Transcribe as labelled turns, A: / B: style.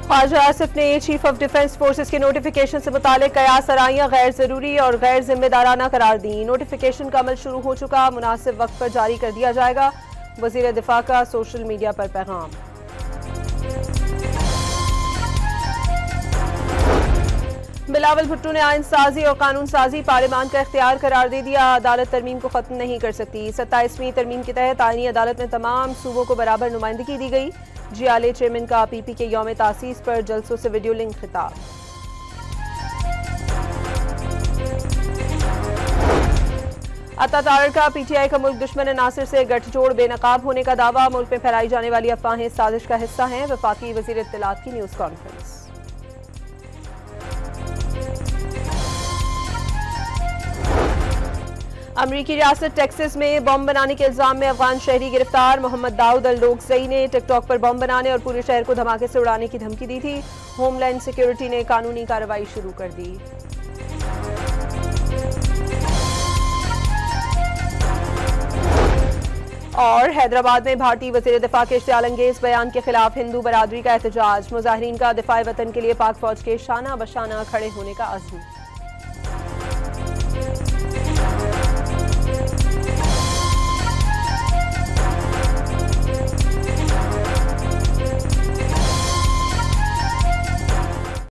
A: ख्वाजा आसिफ ने chief of defence forces के notification से मुतालिक कयास आराइयां गैर जरूरी और गैर जिम्मेदाराना करार दी। नोटिफिकेशन का अमल शुरू हो चुका, मुनासिब वक्त पर जारी कर दिया जाएगा। वजीर दिफा का सोशल मीडिया पर पैगाम। बिलावल भुट्टो ने आइन साजी और कानून साजी पार्लियामान का इख्तियार करार दे दिया। अदालत तरमीम को खत्म नहीं कर सकती। 27वीं तरमीम के तहत आईनी अदालत में तमाम सूबों को बराबर नुमाइंदगी दी गई। GLA चेयरमैन का PP के यौम तासीस पर जलसों से वीडियो लिंक खिताब। अता तारड़ का PTI का मुल्क दुश्मन नासिर से गठजोड़ बेनकाब होने का दावा। मुल्क में फैलाई जाने वाली अफवाहें साजिश का हिस्सा हैं। वफाकी वजीर इत्तलात की न्यूज कॉन्फ्रेंस। अमरीकी रियासत टेक्सास में बम बनाने के इल्जाम में अफगान शहरी गिरफ्तार। मोहम्मद दाऊद अल लोकजई ने टिकटॉक पर बम बनाने और पूरे शहर को धमाके से उड़ाने की धमकी दी थी। होमलैंड सिक्योरिटी ने कानूनी कार्रवाई शुरू कर दी। और हैदराबाद में भारतीय वजीर दिफा के इश्तियाल अंगेज बयान के खिलाफ हिंदू बरादरी का एहतजाज। मुजाहिरीन का दिफाए वतन के लिए पाक फौज के शाना बशाना खड़े होने का अज़्म।